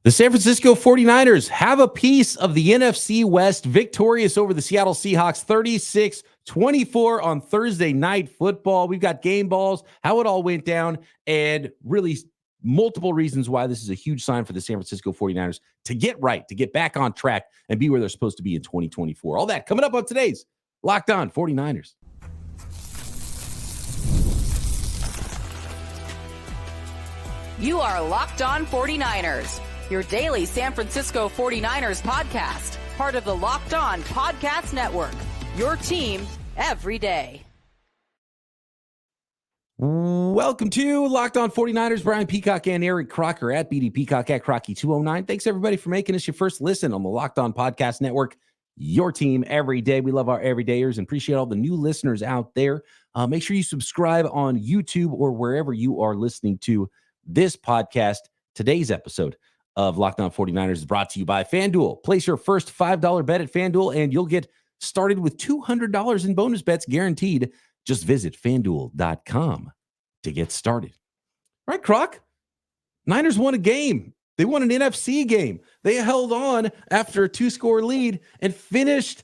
The San Francisco 49ers have a piece of the NFC West, victorious over the Seattle Seahawks 36-24 on Thursday Night Football. We've got game balls, how it all went down, and really multiple reasons why this is a huge sign for the San Francisco 49ers to get right, to get back on track, and be where they're supposed to be in 2024. All that coming up on today's Locked On 49ers. You are Locked On 49ers, your daily San Francisco 49ers podcast, part of the Locked On Podcast Network, your team every day. Welcome to Locked On 49ers. Brian Peacock and Eric Crocker at BD Peacock at Crocky209. Thanks, everybody, for making us your first listen on the Locked On Podcast Network, your team every day. We love our everydayers and appreciate all the new listeners out there. Make sure you subscribe on YouTube or wherever you are listening to this podcast. Today's episode of Locked On 49ers is brought to you by FanDuel. Place your first $5 bet at FanDuel and you'll get started with $200 in bonus bets guaranteed. Just visit FanDuel.com to get started. Right, Croc? Niners won a game. They won an NFC game. They held on after a 2-score lead and finished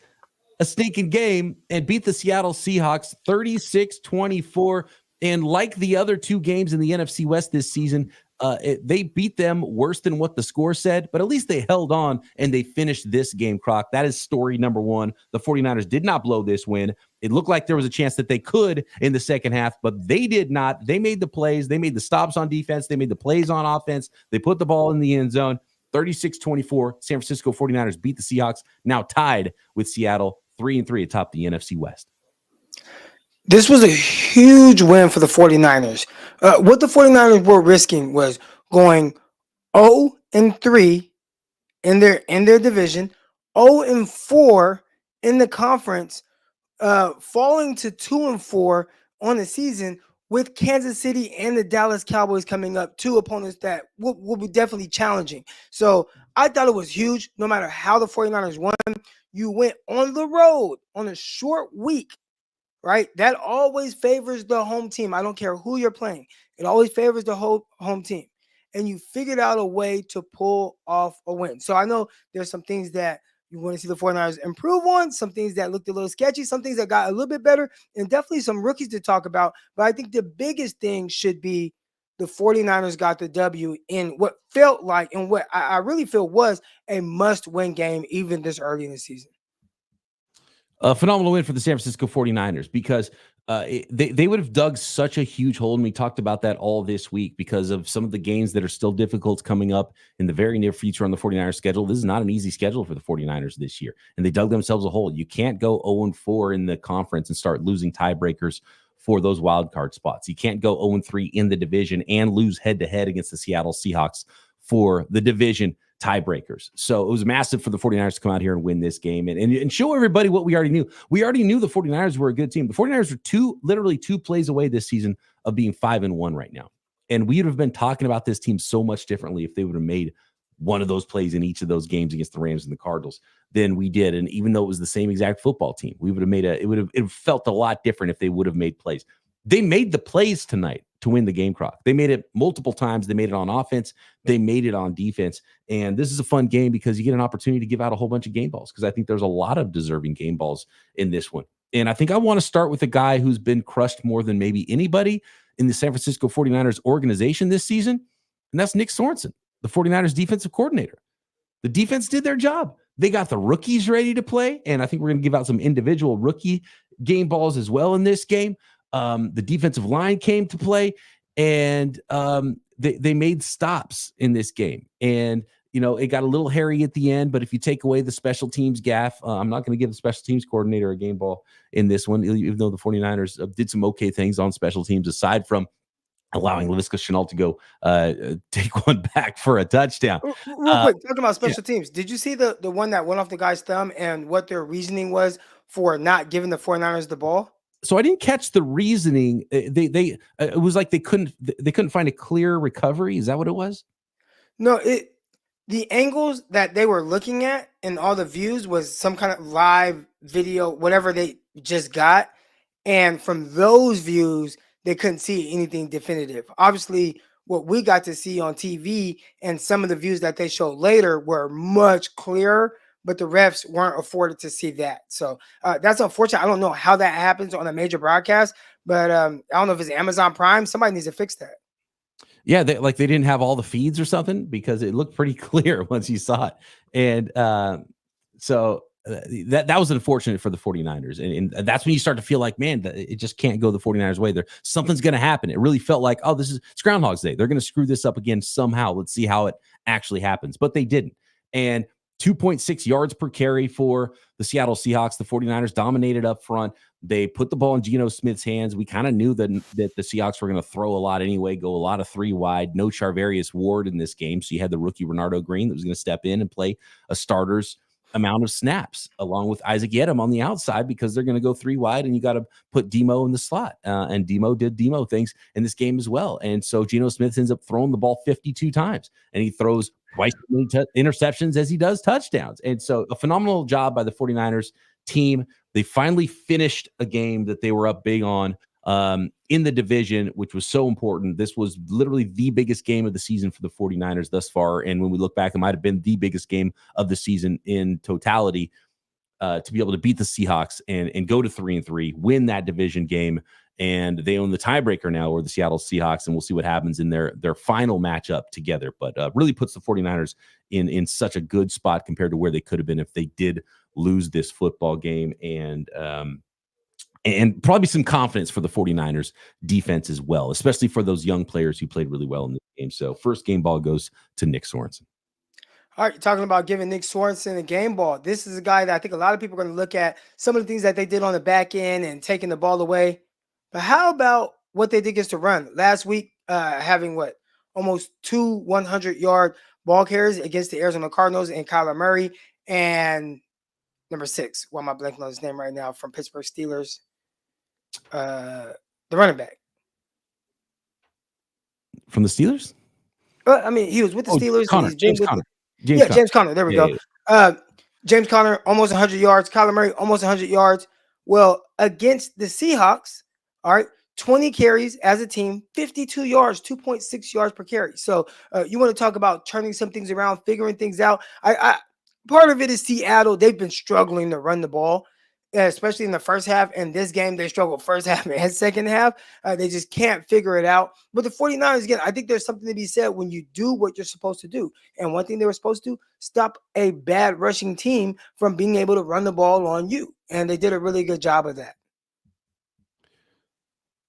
a stinking game and beat the Seattle Seahawks 36-24. And like the other two games in the NFC West this season, they beat them worse than what the score said, but at least they held on and they finished this game, Croc. That is story number one. The 49ers did not blow this win. It looked like there was a chance that they could in the second half, but they did not. They made the plays. They made the stops on defense. They made the plays on offense. They put the ball in the end zone. 36-24, San Francisco 49ers beat the Seahawks, now tied with Seattle 3-3 atop the NFC West. This was a huge win for the 49ers. What the 49ers were risking was going 0-3 in their division, 0-4 in the conference, falling to 2-4 on the season with Kansas City and the Dallas Cowboys coming up, two opponents that will be definitely challenging. So I thought it was huge. No matter how the 49ers won, you went on the road on a short week. Right? That always favors the home team. I don't care who you're playing. It always favors the whole home team. And you figured out a way to pull off a win. So I know there's some things that you want to see the 49ers improve on, some things that looked a little sketchy, some things that got a little bit better, and definitely some rookies to talk about. But I think the biggest thing should be the 49ers got the W in what felt like and what I really feel was a must-win game even this early in the season. A phenomenal win for the San Francisco 49ers because they would have dug such a huge hole, and we talked about that all this week because of some of the games that are still difficult coming up in the very near future on the 49ers schedule. This is not an easy schedule for the 49ers this year, and they dug themselves a hole. You can't go 0-4 in the conference and start losing tiebreakers for those wild card spots. You can't go 0-3 in the division and lose head-to-head against the Seattle Seahawks for the division tiebreakers. So it was massive for the 49ers to come out here and win this game and show everybody what we already knew. We already knew the 49ers were a good team. The 49ers are literally two plays away this season of being 5-1 right now. And we would have been talking about this team so much differently if they would have made one of those plays in each of those games against the Rams and the Cardinals than we did. And even though it was the same exact football team, we would have made it felt a lot different if they would have made plays. They made the plays tonight to win the game, Croc. They made it multiple times. They made it on offense. They made it on defense. And this is a fun game because you get an opportunity to give out a whole bunch of game balls because I think there's a lot of deserving game balls in this one. And I think I want to start with a guy who's been crushed more than maybe anybody in the San Francisco 49ers organization this season, and that's Nick Sorensen, the 49ers defensive coordinator. The defense did their job. They got the rookies ready to play, and I think we're going to give out some individual rookie game balls as well in this game. The defensive line came to play, and they made stops in this game. And, you know, it got a little hairy at the end, but if you take away the special teams gaff, I'm not going to give the special teams coordinator a game ball in this one, even though the 49ers did some okay things on special teams, aside from allowing Laviska Shenault to go take one back for a touchdown. Real quick, talking about special teams, did you see the one that went off the guy's thumb and what their reasoning was for not giving the 49ers the ball? So I didn't catch the reasoning. It was like they couldn't find a clear recovery. Is that what it was? No, the angles that they were looking at and all the views was some kind of live video, whatever they just got. And from those views, they couldn't see anything definitive. Obviously, what we got to see on TV and some of the views that they showed later were much clearer, but the refs weren't afforded to see that. So that's unfortunate. I don't know how that happens on a major broadcast, but I don't know if it's Amazon Prime. Somebody needs to fix that. Yeah, they didn't have all the feeds or something, because it looked pretty clear once you saw it. And so that was unfortunate for the 49ers. And that's when you start to feel like, man, it just can't go the 49ers way. Something's going to happen. It really felt like, oh, it's Groundhog's Day. They're going to screw this up again somehow. Let's see how it actually happens. But they didn't. And 2.6 yards per carry for the Seattle Seahawks. The 49ers dominated up front. They put the ball in Geno Smith's hands. We kind of knew that the Seahawks were going to throw a lot anyway, go a lot of 3 wide. No Charvarius Ward in this game. So you had the rookie Renardo Green that was going to step in and play a starter's amount of snaps, along with Isaac Yedem on the outside, because they're going to go 3 wide, and you got to put Demo in the slot. And Demo did Demo things in this game as well. And so Geno Smith ends up throwing the ball 52 times, and he throws twice as many interceptions as he does touchdowns. And so a phenomenal job by the 49ers team. They finally finished a game that they were up big on in the division, which was so important. This was literally the biggest game of the season for the 49ers thus far. And when we look back, it might have been the biggest game of the season in totality, to be able to beat the Seahawks and go to 3-3, win that division game. And they own the tiebreaker now, or the Seattle Seahawks, and we'll see what happens in their final matchup together. But really puts the 49ers in such a good spot compared to where they could have been if they did lose this football game. And probably some confidence for the 49ers defense as well, especially for those young players who played really well in this game. So first game ball goes to Nick Sorensen. All right, talking about giving Nick Sorensen a game ball. This is a guy that I think a lot of people are going to look at some of the things that they did on the back end and taking the ball away. But how about what they did against the run? Last week, having almost 2 100-yard ball carries against the Arizona Cardinals and Kyler Murray. And number 6, why am I blanking on his name right now, from Pittsburgh Steelers? The running back. From the Steelers? I mean, he was with the Steelers. James Conner. James Conner. There we go. James Conner, almost 100 yards. Kyler Murray, almost 100 yards. Well, against the Seahawks, all right, 20 carries as a team, 52 yards, 2.6 yards per carry. So you want to talk about turning some things around, figuring things out. Part of it is Seattle. They've been struggling to run the ball, especially in the first half. And this game, they struggled first half and second half. They just can't figure it out. But the 49ers, again, I think there's something to be said when you do what you're supposed to do. And one thing they were supposed to do, stop a bad rushing team from being able to run the ball on you. And they did a really good job of that.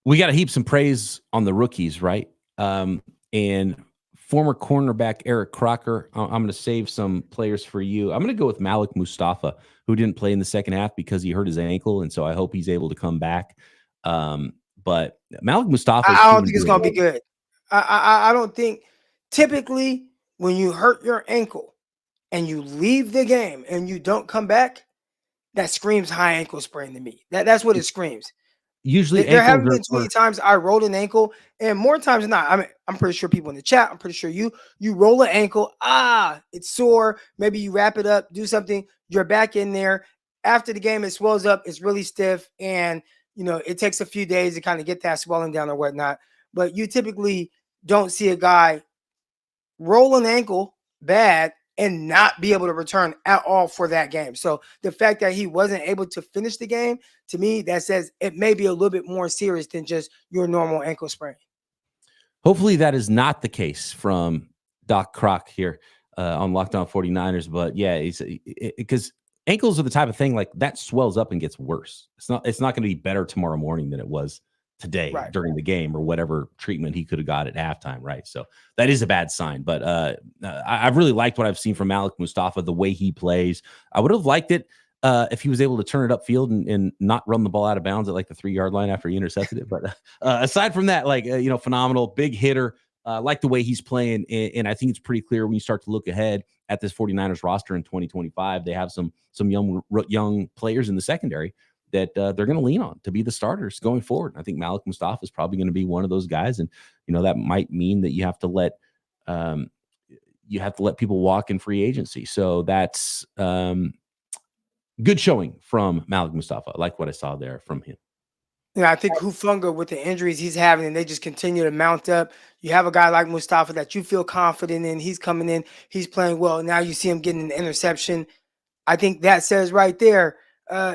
We got to heap some praise on the rookies, right? And former cornerback Eric Crocker. I'm going to save some players for you. I'm going to go with Malik Mustafa, who didn't play in the second half because he hurt his ankle, and so I hope he's able to come back. But Malik Mustafa, I don't think it's going to be good. I don't think, typically when you hurt your ankle and you leave the game and you don't come back, that screams high ankle sprain to me. That's what it screams. Usually there haven't been too many times I rolled an ankle, and more times than not, I'm pretty sure people in the chat, I'm pretty sure you roll an ankle, it's sore, maybe you wrap it up, do something, you're back in there. After the game, it swells up, it's really stiff, and it takes a few days to kind of get that swelling down or whatnot. But you typically don't see a guy roll an ankle bad and not be able to return at all for that game. So the fact that he wasn't able to finish the game, to me, that says it may be a little bit more serious than just your normal ankle sprain. Hopefully that is not the case from Doc Croc here on Locked On 49ers. But yeah, because ankles are the type of thing like that swells up and gets worse. It's not going to be better tomorrow morning than it was today during the game, or whatever treatment he could have got at halftime, right? So that is a bad sign. But I've really liked what I've seen from Malik Mustafa, the way he plays. I would have liked it if he was able to turn it upfield and not run the ball out of bounds at like the 3-yard line after he intercepted it. But aside from that, phenomenal, big hitter. Like the way he's playing, and I think it's pretty clear when you start to look ahead at this 49ers roster in 2025, they have some young players in the secondary that they're going to lean on to be the starters going forward. I think Malik Mustafa is probably going to be one of those guys, and that might mean that you have to let people walk in free agency. So that's good showing from Malik Mustafa. I like what I saw there from him. I think Hufanga, with the injuries he's having, and they just continue to mount up. You have a guy like Mustafa that you feel confident in. He's coming in. He's playing well. Now you see him getting an interception. I think that says right there,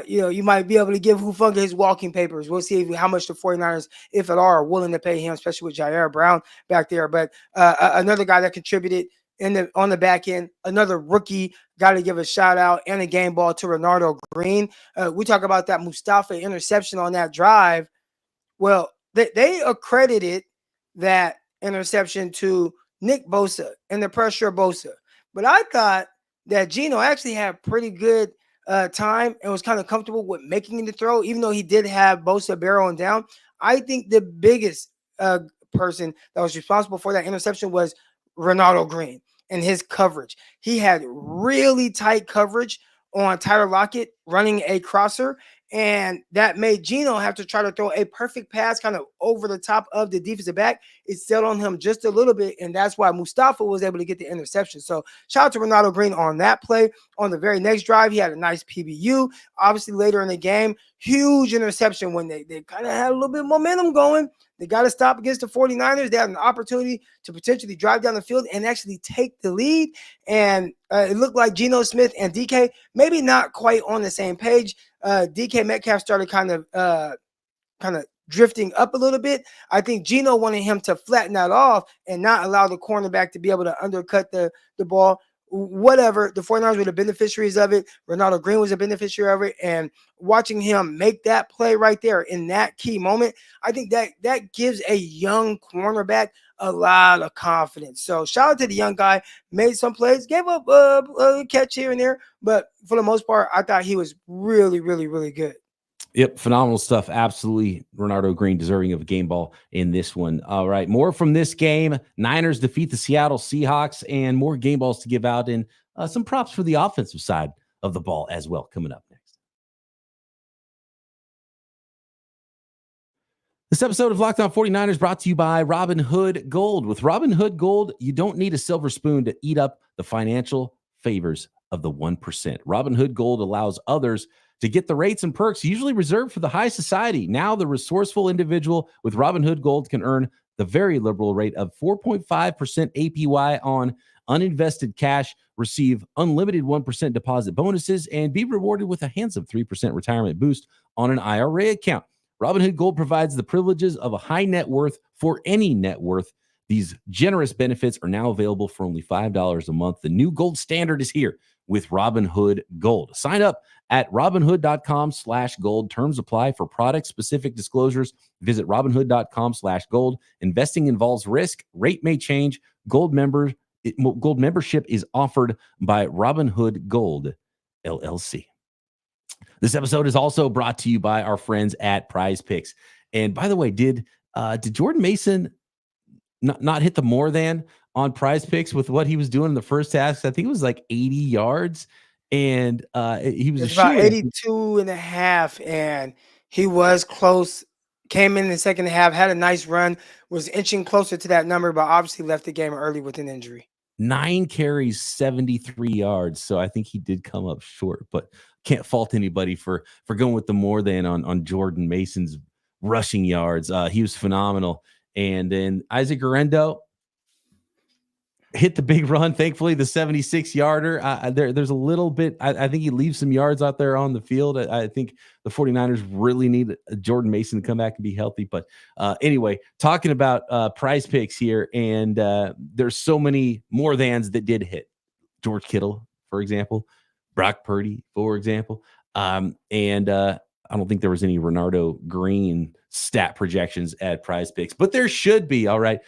you might be able to give Hufanga his walking papers. We'll see how much the 49ers, if at all, are willing to pay him, especially with Jair Brown back there. But another guy that contributed on the back end, another rookie, got to give a shout out and a game ball to Renardo Green. We talk about that Mustafa interception on that drive. Well, they accredited that interception to Nick Bosa and the pressure of Bosa. But I thought that Geno actually had pretty good time and was kind of comfortable with making the throw, even though he did have Bosa barreling down. I think the biggest person that was responsible for that interception was Renardo Green and his coverage. He had really tight coverage on Tyler Lockett running a crosser, and that made Geno have to try to throw a perfect pass kind of over the top of the defensive back. It settled on him just a little bit, and that's why Mustafa was able to get the interception. So shout out to Renardo Green on that play. On the very next drive, he had a nice PBU. Obviously, later in the game, huge interception when they kind of had a little bit of momentum going. They got to stop against the 49ers. They had an opportunity to potentially drive down the field and actually take the lead. And it looked like Geno Smith and DK maybe not quite on the same page. DK Metcalf started kind of drifting up a little bit. I think Geno wanted him to flatten that off and not allow the cornerback to be able to undercut the ball. Whatever, the 49ers were the beneficiaries of it. Renardo Green was a beneficiary of it. And watching him make that play right there in that key moment, I think that gives a young cornerback a lot of confidence. So shout out to the young guy, made some plays, gave up a catch here and there, but for the most part, I thought he was really, really, really good. Yep, phenomenal stuff. Absolutely, Renardo Green deserving of a game ball in this one. All right, more from this game. Niners defeat the Seattle Seahawks, and more game balls to give out, and some props for the offensive side of the ball as well coming up next. This episode of Locked On 49ers brought to you by Robinhood Gold. With Robinhood Gold, you don't need a silver spoon to eat up the financial favors of the 1%. Robinhood Gold allows others to get the rates and perks usually reserved for the high society. Now, the resourceful individual with Robinhood Gold can earn the very liberal rate of 4.5% APY on uninvested cash, receive unlimited 1% deposit bonuses, and be rewarded with a handsome 3% retirement boost on an IRA account. Robinhood Gold provides the privileges of a high net worth for any net worth. These generous benefits are now available for only $5 a month. The new gold standard is here with Robinhood Gold. Sign up at Robinhood.com/gold. Terms apply for product-specific disclosures. Visit Robinhood.com/gold. Investing involves risk. Rate may change. Gold membership is offered by Robinhood Gold, LLC. This episode is also brought to you by our friends at Prize Picks. And by the way, did Jordan Mason not hit the more than on Prize Picks with what he was doing in the first half? I think it was like 80 yards. And he was about 82 and a half, and he was close. Came in the second half, had a nice run, was inching closer to that number, but obviously left the game early with an injury. 9 carries, 73 yards. So I think he did come up short, but can't fault anybody for going with the more than on Jordan Mason's rushing yards. He was phenomenal. And then Isaac Guerrero hit the big run. Thankfully, the 76-yarder. There's a little bit. I think he leaves some yards out there on the field. I think the 49ers really need Jordan Mason to come back and be healthy. But anyway, talking about Prize Picks here, and there's so many more thans that did hit. George Kittle, for example. Brock Purdy, for example. And I don't think there was any Renardo Green stat projections at Prize Picks, but there should be. All right.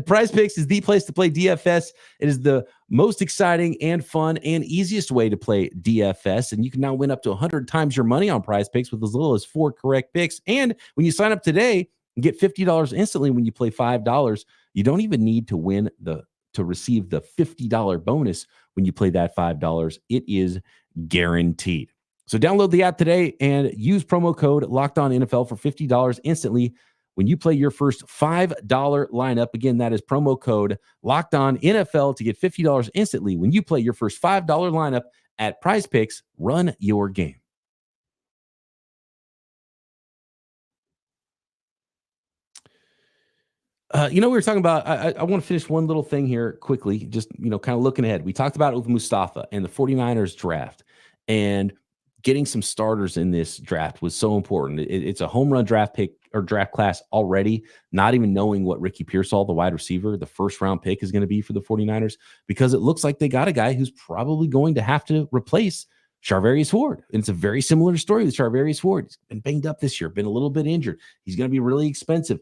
Prize Picks is the place to play DFS. It is the most exciting and fun and easiest way to play DFS. And you can now win up to 100 times your money on Prize Picks with as little as 4 correct picks. And when you sign up today, you get $50 instantly when you play $5. You don't even need to win to receive the $50 bonus when you play that $5. It is guaranteed. So download the app today and use promo code LOCKEDONNFL for $50 instantly when you play your first $5 lineup. Again, that is promo code LOCKEDONNFL to get $50 instantly when you play your first $5 lineup at Prize Picks. Run your game. We were talking about, I want to finish one little thing here quickly, just, kind of looking ahead. We talked about it with Mustafa and the 49ers draft, and getting some starters in this draft was so important. It's a home run draft pick or draft class already, not even knowing what Ricky Pearsall, the wide receiver, the first round pick is going to be for the 49ers, because it looks like they got a guy who's probably going to have to replace Charvarius Ward. And it's a very similar story with Charvarius Ward. He's been banged up this year, been a little bit injured. He's going to be really expensive.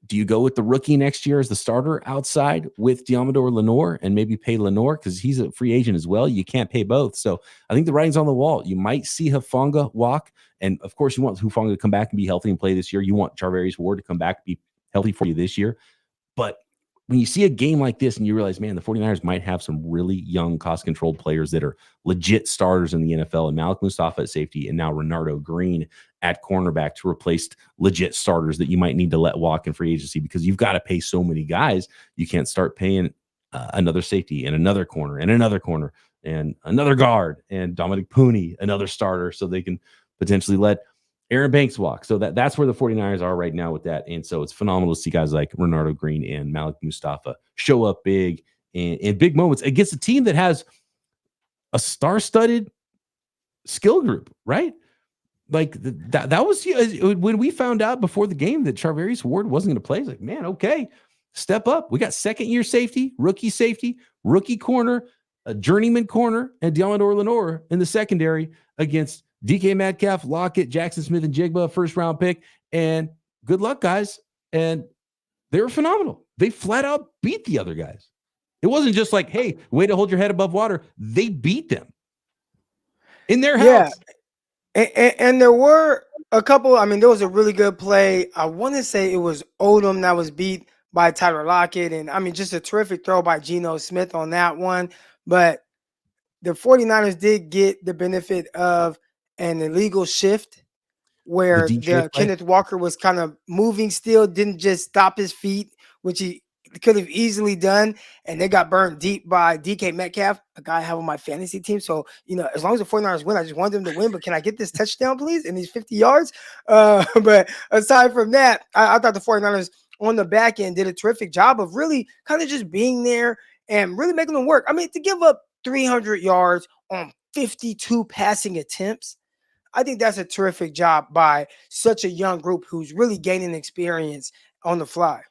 Do you go with the rookie next year as the starter outside with Diamador Lenore and maybe pay Lenore because he's a free agent as well? You can't pay both. So I think the writing's on the wall. You might see Hufanga walk. And of course, you want Hufanga to come back and be healthy and play this year. You want Charvarius Ward to come back and be healthy for you this year. But when you see a game like this and you realize, man, the 49ers might have some really young, cost-controlled players that are legit starters in the NFL, and Malik Mustafa at safety, and now Renardo Green at cornerback to replace legit starters that you might need to let walk in free agency, because you've got to pay so many guys. You can't start paying another safety and another corner and another corner and another guard and Dominic Pooney, another starter, so they can potentially let Aaron Banks walk. So that's where the 49ers are right now with that. And so it's phenomenal to see guys like Renardo Green and Malik Mustafa show up big in big moments against a team that has a star-studded skill group, right? Like that was when we found out before the game that Charvarius Ward wasn't going to play. It's like, man, okay, step up. We got second-year safety, rookie corner, a journeyman corner, and Diamador Lenore in the secondary against DK Metcalf, Lockett, Jackson Smith, and Jigba, first-round pick. And good luck, guys. And they were phenomenal. They flat out beat the other guys. It wasn't just like, hey, way to hold your head above water. They beat them in their house. Yeah. And there were a couple. I mean, there was a really good play. I want to say it was Odom that was beat by Tyler Lockett. And, I mean, just a terrific throw by Geno Smith on that one. But the 49ers did get the benefit of an illegal shift where the Kenneth Walker was kind of moving still, didn't just stop his feet, which he could have easily done. And they got burned deep by DK Metcalf, a guy I have on my fantasy team. So, as long as the 49ers win, I just want them to win. But can I get this touchdown, please, in these 50 yards? But aside from that, I thought the 49ers on the back end did a terrific job of really kind of just being there and really making them work. I mean, to give up 300 yards on 52 passing attempts, I think that's a terrific job by such a young group who's really gaining experience on the fly.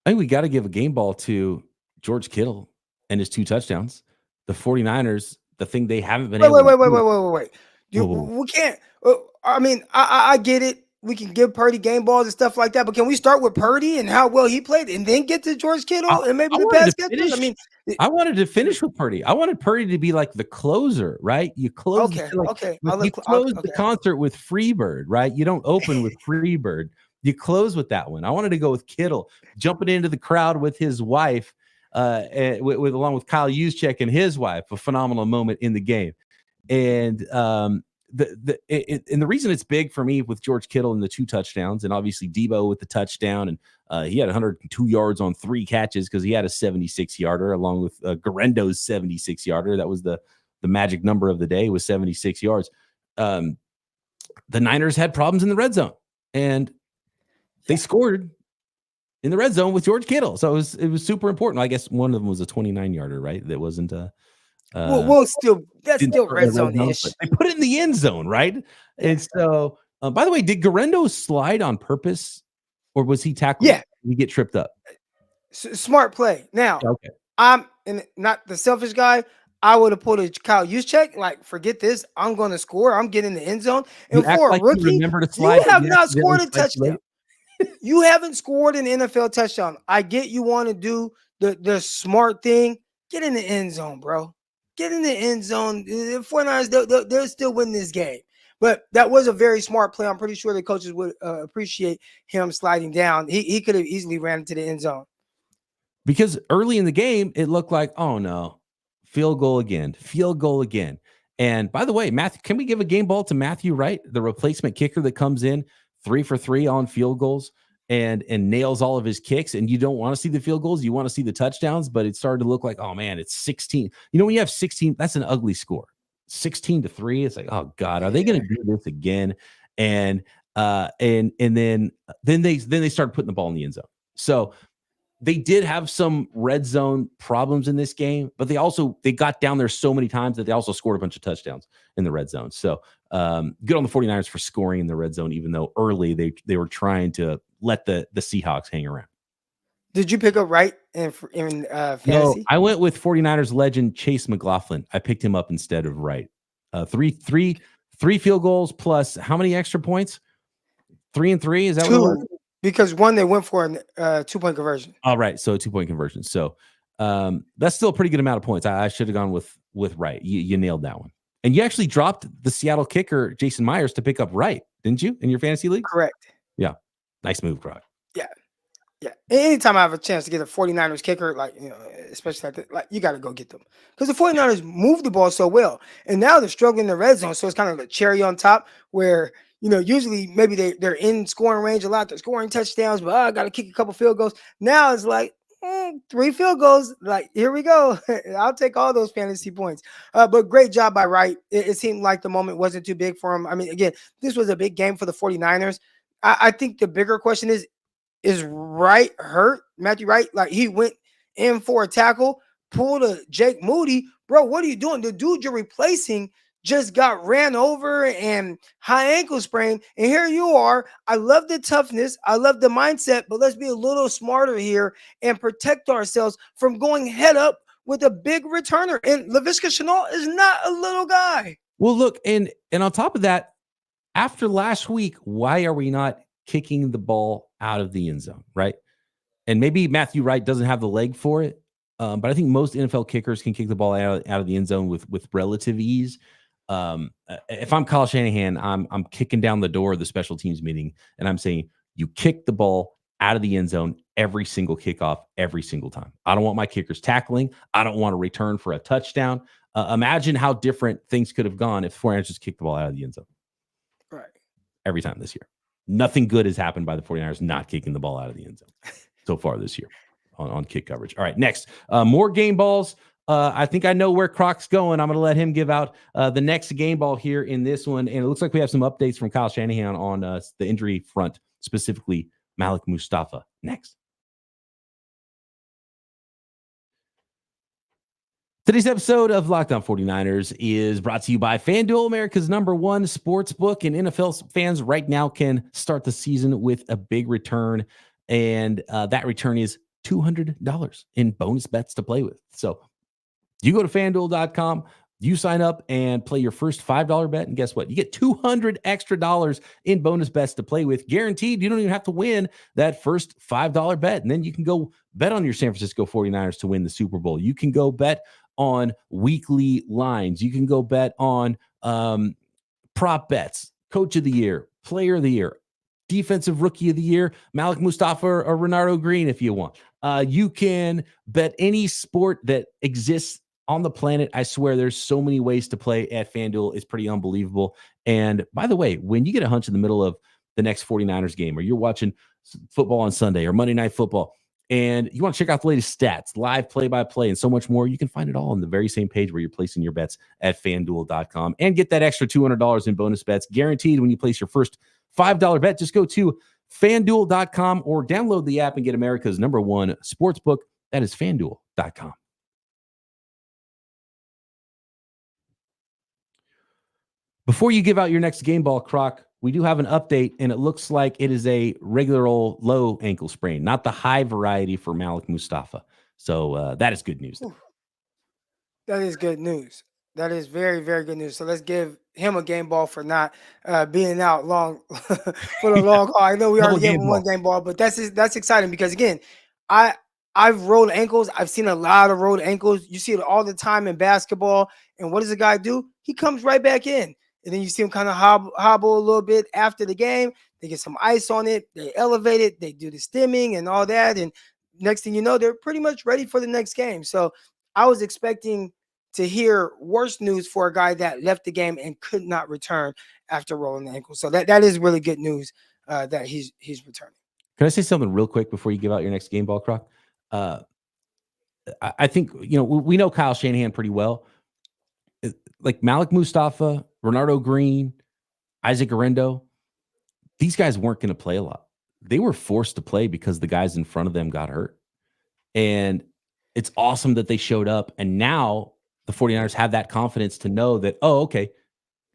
I think we got to give a game ball to George Kittle and his 2 touchdowns. The 49ers, the thing they haven't been able to Wait. We can't. I mean, I get it. We can give Purdy game balls and stuff like that, but can we start with Purdy and how well he played and then get to George Kittle and maybe the pass catchers? I mean, I wanted to finish with Purdy. I wanted Purdy to be like the closer, right? You close, the concert with Freebird, right? You don't open with Freebird. You close with that one. I wanted to go with Kittle jumping into the crowd with his wife, along with Kyle Juszczyk and his wife, a phenomenal moment in the game. And the reason it's big for me with George Kittle and the 2 touchdowns, and obviously Debo with the touchdown, and he had 102 yards on 3 catches because he had a 76-yarder along with Garendo's 76-yarder. That was the magic number of the day, was 76 yards. The Niners had problems in the red zone, and they scored in the red zone with George Kittle. So it was super important. I guess one of them was a 29-yarder, right? That wasn't that's still red zone-ish. They put it in the end zone, right? Yeah. And so, by the way, did Garendo slide on purpose, or was he tackled? Yeah, he get tripped up. Smart play. Now, okay, I'm not the selfish guy. I would have pulled a Kyle Juszczyk. Like, forget this. I'm going to score. I'm getting in the end zone. And for a rookie, you have not scored a touchdown. You haven't scored an NFL touchdown. I get you want to do the smart thing. Get in the end zone, bro. Get in the end zone. The 49ers, they'll still win this game. But that was a very smart play. I'm pretty sure the coaches would appreciate him sliding down. He could have easily ran into the end zone. Because early in the game, it looked like, oh, no, field goal again. And by the way, Matthew, can we give a game ball to Matthew Wright, the replacement kicker that comes in 3 for 3 on field goals and nails all of his kicks? And you don't want to see the field goals. You want to see the touchdowns, but it started to look like, oh man, it's 16. When you have 16, that's an ugly score. 16-3. It's like, oh God, are they going to do this again? And And then they started putting the ball in the end zone. So they did have some red zone problems in this game, but they got down there so many times that they also scored a bunch of touchdowns in the red zone. So good on the 49ers for scoring in the red zone, even though early they were trying to let the Seahawks hang around. Did you pick up Wright in fantasy? No, I went with 49ers legend Chase McLaughlin. I picked him up instead of Wright. Three field goals plus how many extra points? 3 and 3. Is that 2, what it was? because one they went for a 2-point conversion. All right, so a 2-point conversion. So that's still a pretty good amount of points. I should have gone with Wright. You nailed that one. And you actually dropped the Seattle kicker Jason Myers to pick up Wright, didn't you, in your fantasy league? Correct. Yeah, nice move, Croc. Yeah. Anytime I have a chance to get a 49ers kicker, especially you got to go get them. Because the 49ers move the ball so well. And now they're struggling in the red zone. So it's kind of a cherry on top where, usually maybe they're in scoring range a lot. They're scoring touchdowns, but I got to kick a couple field goals. Now it's 3 field goals. Here we go. I'll take all those fantasy points. But great job by Wright. It seemed like the moment wasn't too big for him. I mean, again, this was a big game for the 49ers. I think the bigger question is Wright hurt? Matthew Wright, he went in for a tackle, pulled a Jake Moody. Bro, what are you doing? The dude you're replacing just got ran over and high ankle sprain. And here you are. I love the toughness. I love the mindset, but let's be a little smarter here and protect ourselves from going head up with a big returner. And Laviska Shenault is not a little guy. Well, look, and on top of that, after last week, why are we not kicking the ball out of the end zone, right? And maybe Matthew Wright doesn't have the leg for it, but I think most NFL kickers can kick the ball out of the end zone with relative ease. If I'm Kyle Shanahan, I'm kicking down the door of the special teams meeting, and I'm saying you kick the ball out of the end zone every single kickoff, every single time. I don't want my kickers tackling. I don't want to return for a touchdown. Imagine how different things could have gone if 49ers just kicked the ball out of the end zone. Right. Every time this year. Nothing good has happened by the 49ers not kicking the ball out of the end zone so far this year on kick coverage. All right, next, more game balls. I think I know where Croc's going. I'm going to let him give out the next game ball here in this one. And it looks like we have some updates from Kyle Shanahan on the injury front, specifically Malik Mustafa. Next. Today's episode of Locked On 49ers is brought to you by FanDuel, America's #1 sports book, and NFL fans right now can start the season with a big return, and that return is $200 in bonus bets to play with. So you go to FanDuel.com, you sign up and play your first $5 bet, and guess what? You get $200 extra in bonus bets to play with, guaranteed. You don't even have to win that first $5 bet, and then you can go bet on your San Francisco 49ers to win the Super Bowl. You can go bet on weekly lines. You can go bet on prop bets, coach of the year, player of the year, defensive rookie of the year, Malik Mustafa or Renardo Green if you want. You can bet any sport that exists on the planet. I swear there's so many ways to play at FanDuel. It's pretty unbelievable. And by the way, when you get a hunch in the middle of the next 49ers game, or you're watching football on Sunday or Monday Night Football, and you want to check out the latest stats, live play-by-play, and so much more, you can find it all on the very same page where you're placing your bets at FanDuel.com, and get that extra $200 in bonus bets guaranteed when you place your first $5 bet. Just go to FanDuel.com or download the app and get America's #1 sports book. That is FanDuel.com. Before you give out your next game ball, Croc, we do have an update, and it looks like it is a regular old low ankle sprain, not the high variety for Malik Mustafa. So that is good news. That is good news. That is very, very good news. So let's give him a game ball for not being out long for the long haul. I know we already gave him one game ball, but that's exciting because, again, I've rolled ankles. I've seen a lot of rolled ankles. You see it all the time in basketball. And what does the guy do? He comes right back in. And then you see him kind of hobble a little bit after the game. They get some ice on it. They elevate it. They do the stimming and all that. And next thing you know, they're pretty much ready for the next game. So I was expecting to hear worse news for a guy that left the game and could not return after rolling the ankle. So that is really good news that he's returning. Can I say something real quick before you give out your next game ball, Croc? I think, we know Kyle Shanahan pretty well. Like Malik Mustafa, Renardo Green, Isaac Arendo, these guys weren't going to play a lot. They were forced to play because the guys in front of them got hurt. And it's awesome that they showed up. And now the 49ers have that confidence to know that, oh, okay,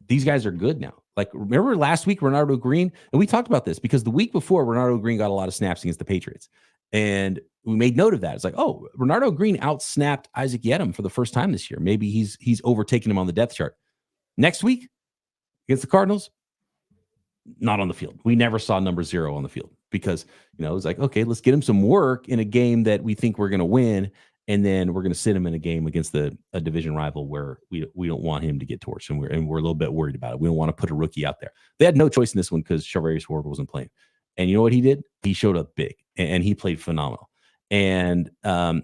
these guys are good now. Like, remember last week, Renardo Green? And we talked about this because the week before, Renardo Green got a lot of snaps against the Patriots. And we made note of that. It's like, oh, Renardo Green outsnapped Isaac Yedem for the first time this year. Maybe he's overtaken him on the depth chart. Next week, against the Cardinals, not on the field. We never saw number 0 on the field because, it's like, okay, let's get him some work in a game that we think we're going to win. And then we're going to sit him in a game against a division rival where we don't want him to get torched. And we're a little bit worried about it. We don't want to put a rookie out there. They had no choice in this one because Charvarius Ward wasn't playing. And you know what he did? He showed up big and he played phenomenal. And I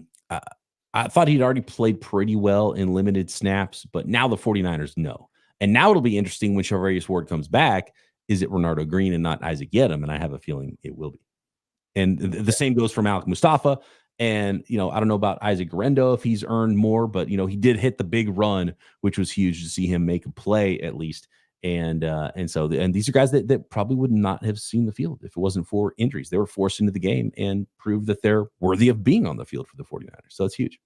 thought he'd already played pretty well in limited snaps, but now the 49ers know. And now it'll be interesting when Charvarius Ward comes back. Is it Renardo Green and not Isaac Yedem? And I have a feeling it will be. And the same goes for Malik Mustafa. And, I don't know about Isaac Renardo if he's earned more, but, he did hit the big run, which was huge to see him make a play at least. And so these are guys that probably would not have seen the field if it wasn't for injuries. They were forced into the game and proved that they're worthy of being on the field for the 49ers. So it's huge.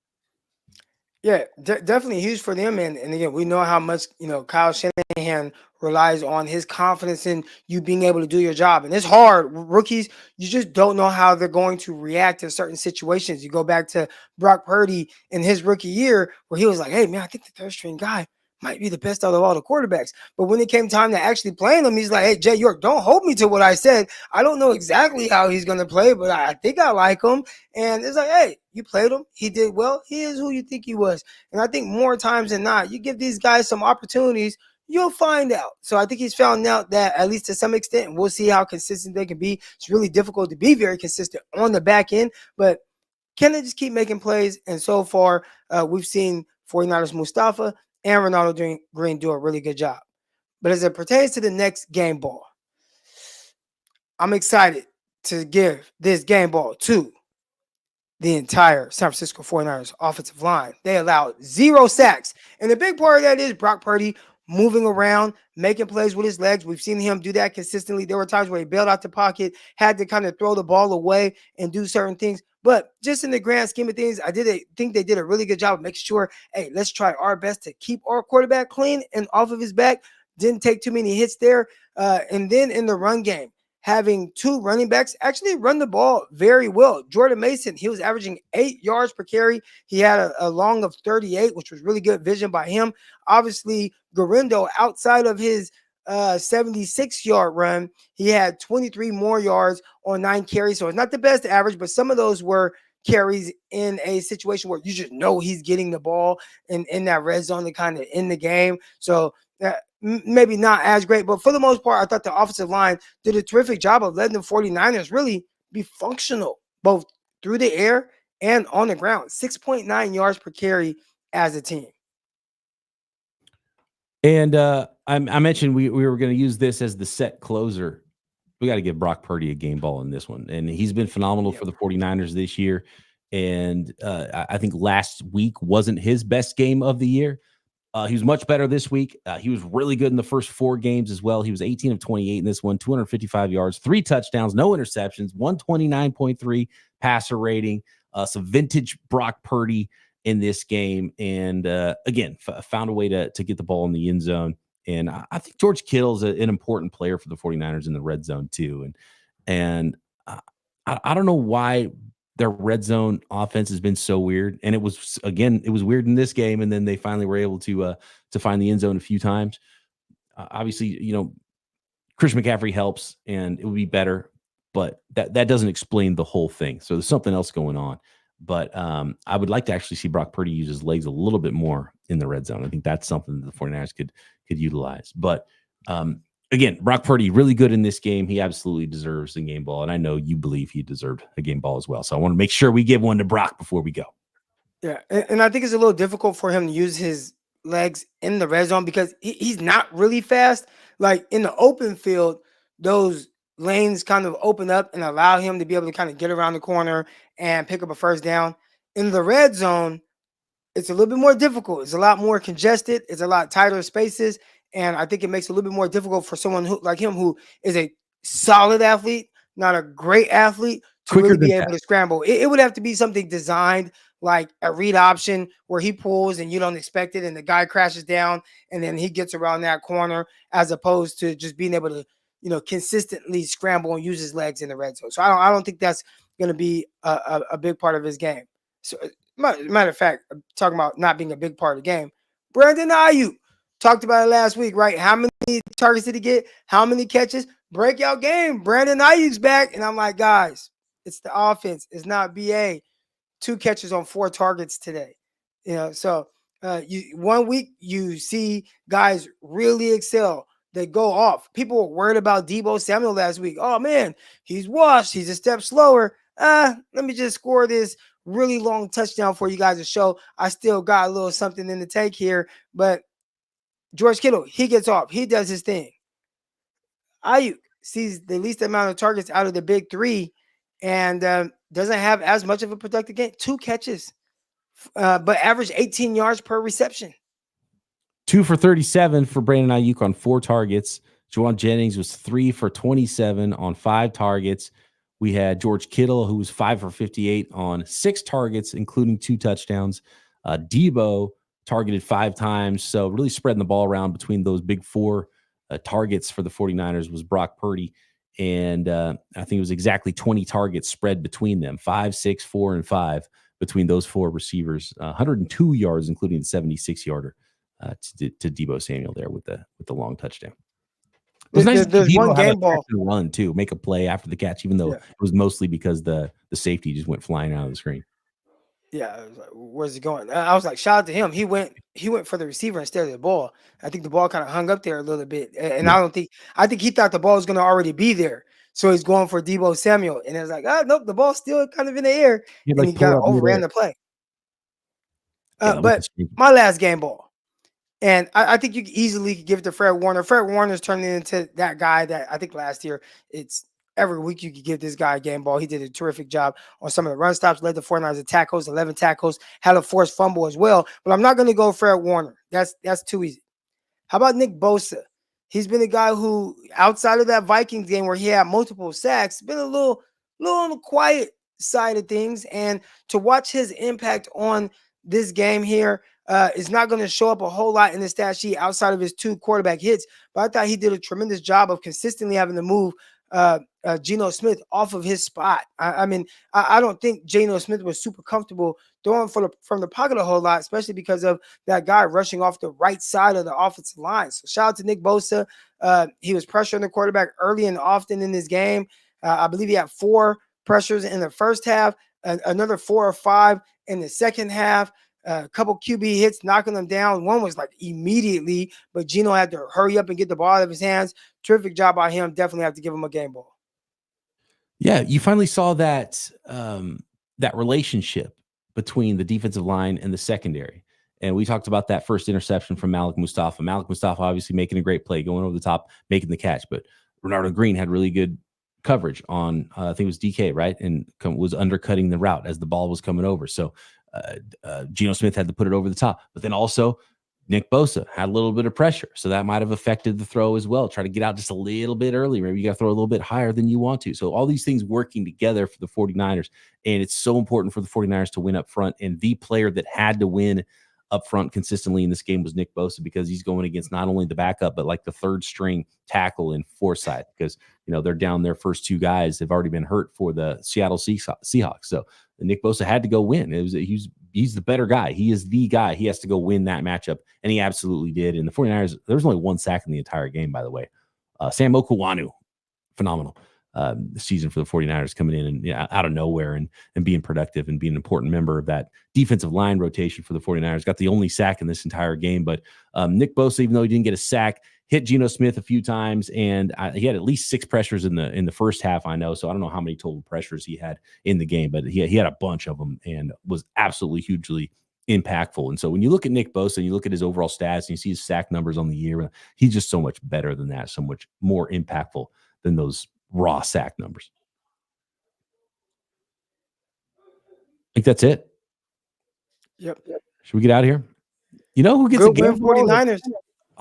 Yeah, definitely huge for them. And again, we know how much, Kyle Shanahan relies on his confidence in you being able to do your job. And it's hard. Rookies, you just don't know how they're going to react to certain situations. You go back to Brock Purdy in his rookie year where he was like, hey, man, I think the third string guy might be the best out of all the quarterbacks. But when it came time to actually playing him, he's like, hey, Jay York, don't hold me to what I said. I don't know exactly how he's going to play, but I think I like him. And it's like, hey, you played him. He did well. He is who you think he was. And I think more times than not, you give these guys some opportunities, you'll find out. So I think he's found out that at least to some extent, and we'll see how consistent they can be. It's really difficult to be very consistent on the back end, but can they just keep making plays? And so far, we've seen 49ers Mustafa and Renardo Green do a really good job. But as it pertains to the next game ball, I'm excited to give this game ball to the entire San Francisco 49ers offensive line. They allowed 0 sacks. And the big part of that is Brock Purdy moving around, making plays with his legs. We've seen him do that consistently. There were times where he bailed out the pocket, had to kind of throw the ball away and do certain things. But just in the grand scheme of things, I think they did a really good job of making sure, hey, let's try our best to keep our quarterback clean and off of his back. Didn't take too many hits there. And then in the run game, having 2 running backs actually run the ball very well. Jordan Mason, he was averaging 8 yards per carry. He had a long of 38, which was really good vision by him. Obviously, Garindo, outside of his 76-yard run, he had 23 more yards on 9 carries. So it's not the best average, but some of those were carries in a situation where you just know he's getting the ball in that red zone to kind of end the game. So maybe not as great, but for the most part, I thought the offensive line did a terrific job of letting the 49ers really be functional, both through the air and on the ground. 6.9 yards per carry as a team. And I mentioned we were going to use this as the set closer. We got to give Brock Purdy a game ball in this one. And he's been phenomenal for the 49ers this year. And I think last week wasn't his best game of the year. He was much better this week. He was really good in the first 4 games as well. He was 18 of 28 in this one, 255 yards, 3 touchdowns, no interceptions, 129.3 passer rating, some vintage Brock Purdy in this game. And again, found a way to get the ball in the end zone. And I think George Kittle is an important player for the 49ers in the red zone too. And I don't know why their red zone offense has been so weird. And it was weird in this game. And then they finally were able to find the end zone a few times. Obviously, Chris McCaffrey helps and it would be better, but that doesn't explain the whole thing. So there's something else going on. But I would like to actually see Brock Purdy use his legs a little bit more in the red zone. I think that's something that the 49ers could utilize. But again, Brock Purdy, really good in this game. He absolutely deserves the game ball. And I know you believe he deserved a game ball as well. So I want to make sure we give one to Brock before we go. Yeah, and I think it's a little difficult for him to use his legs in the red zone because he's not really fast. Like in the open field, those lanes kind of open up and allow him to be able to kind of get around the corner and pick up a first down. In the red zone, it's a little bit more difficult. It's a lot more congested. It's a lot tighter spaces. And I think it makes it a little bit more difficult for someone like him who is a solid athlete, not a great athlete to Quicker really be than able to scramble. It would have to be something designed like a read option where he pulls and you don't expect it and the guy crashes down and then he gets around that corner, as opposed to just being able to, consistently scramble and use his legs in the red zone. So I don't think that's going to be a big part of his game. So matter of fact, talking about not being a big part of the game, Brandon Ayuk, talked about it last week, right? How many targets did he get? How many catches? Breakout game. Brandon Ayuk's back. And I'm like, guys, it's the offense. It's not BA. 2 catches on 4 targets today. So one week you see guys really excel. They go off. People were worried about Deebo Samuel last week. Oh, man, he's washed. He's a step slower. Let me just score this really long touchdown for you guys to show I still got a little something in the tank here. But George Kittle, he gets off. He does his thing. Ayuk sees the least amount of targets out of the big 3 and doesn't have as much of a productive game. 2 catches, but average 18 yards per reception. 2 for 37 for Brandon Ayuk on 4 targets. Juwan Jennings was 3 for 27 on 5 targets. We had George Kittle, who was 5 for 58 on 6 targets, including 2 touchdowns. Deebo targeted 5 times. So really spreading the ball around between those big 4 targets for the 49ers was Brock Purdy. And I think it was exactly 20 targets spread between them, 5, 6, 4, and 5 between those 4 receivers, 102 yards, including the 76-yarder to Deebo Samuel there with the long touchdown. It was nice. There's one game ball run too, make a play after the catch, even though it was mostly because the safety just went flying out of the screen. Yeah, I was like, where's he going? I was like, shout out to him. He went for the receiver instead of the ball. I think the ball kind of hung up there a little bit, and I think he thought the ball was going to already be there, so he's going for Deebo Samuel, and it was like, nope, the ball's still kind of in the air, and he kind of overran the play. But my last game ball, and I think you easily could give it to Fred Warner. Fred Warner's turning into that guy that I think last year it's. Every week you could give this guy a game ball. He did a terrific job on some of the run stops, led the 49ers to tackles, 11 tackles, had a forced fumble as well. But I'm not going to go Fred Warner. That's too easy. How about Nick Bosa? He's been a guy who, outside of that Vikings game where he had multiple sacks, been a little on the quiet side of things. And to watch his impact on this game here is not going to show up a whole lot in the stat sheet outside of his 2 quarterback hits. But I thought he did a tremendous job of consistently having to move Geno Smith off of his spot. I mean, I don't think Geno Smith was super comfortable throwing from the pocket a whole lot, especially because of that guy rushing off the right side of the offensive line. So shout out to Nick Bosa. He was pressuring the quarterback early and often in this game. I believe he had 4 pressures in the first half, another 4 or 5 in the second half. A couple QB hits knocking them down. One was like immediately, but Geno had to hurry up and get the ball out of his hands. Terrific job by him. Definitely have to give him a game ball. Yeah, you finally saw that that relationship between the defensive line and the secondary. And we talked about that first interception from Malik Mustafa. Malik Mustafa obviously making a great play, going over the top, making the catch. But Renardo Green had really good coverage on, I think it was DK, right? And was undercutting the route as the ball was coming over. So Geno Smith had to put it over the top. But then also Nick Bosa had a little bit of pressure. So that might have affected the throw as well. Try to get out just a little bit early. Maybe you got to throw a little bit higher than you want to. So all these things working together for the 49ers. And it's so important for the 49ers to win up front. And the player that had to win up front consistently in this game was Nick Bosa, because he's going against not only the backup, but like the third string tackle in Forsyth, because, you know, they're down their first 2 guys have already been hurt for the Seattle Seahawks. So Nick Bosa had to go win. He's the better guy. He is the guy. He has to go win that matchup, and he absolutely did. And the 49ers, there was only 1 sack in the entire game, by the way. Sam Okuwanu, phenomenal season for the 49ers, coming in and out of nowhere and being productive and being an important member of that defensive line rotation for the 49ers. Got the only sack in this entire game. But Nick Bosa, even though he didn't get a sack, hit Geno Smith a few times, and he had at least 6 pressures in the first half, I know. So I don't know how many total pressures he had in the game, but he had a bunch of them and was absolutely hugely impactful. And so when you look at Nick Bosa and you look at his overall stats and you see his sack numbers on the year, he's just so much better than that, so much more impactful than those raw sack numbers. I think that's it. Yep. Should we get out of here? You know who gets Good a game win, 49ers.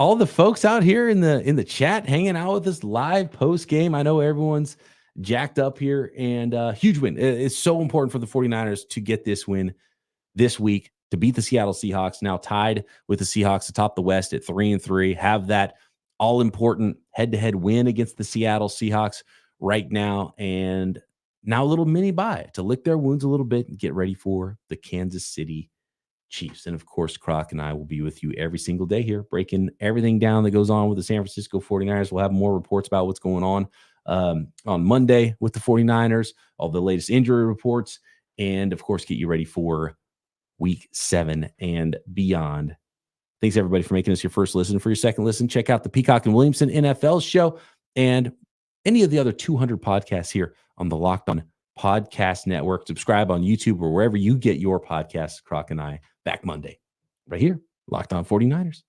all the folks out here in the chat hanging out with us live post game. I know everyone's jacked up here, and huge win. It's so important for the 49ers to get this win this week to beat the Seattle Seahawks, now tied with the Seahawks atop the West at 3-3, have that all-important head-to-head win against the Seattle Seahawks right now, and now a little mini bye to lick their wounds a little bit and get ready for the Kansas City Chiefs. And of course, Croc and I will be with you every single day here, breaking everything down that goes on with the San Francisco 49ers. We'll have more reports about what's going on Monday with the 49ers, all the latest injury reports, and of course, get you ready for Week 7 and beyond. Thanks, everybody, for making us your first listen. For your second listen, check out the Peacock and Williamson NFL show and any of the other 200 podcasts here on the Locked On Podcast Network. Subscribe on YouTube or wherever you get your podcasts. Croc and I back Monday right here, Locked On 49ers.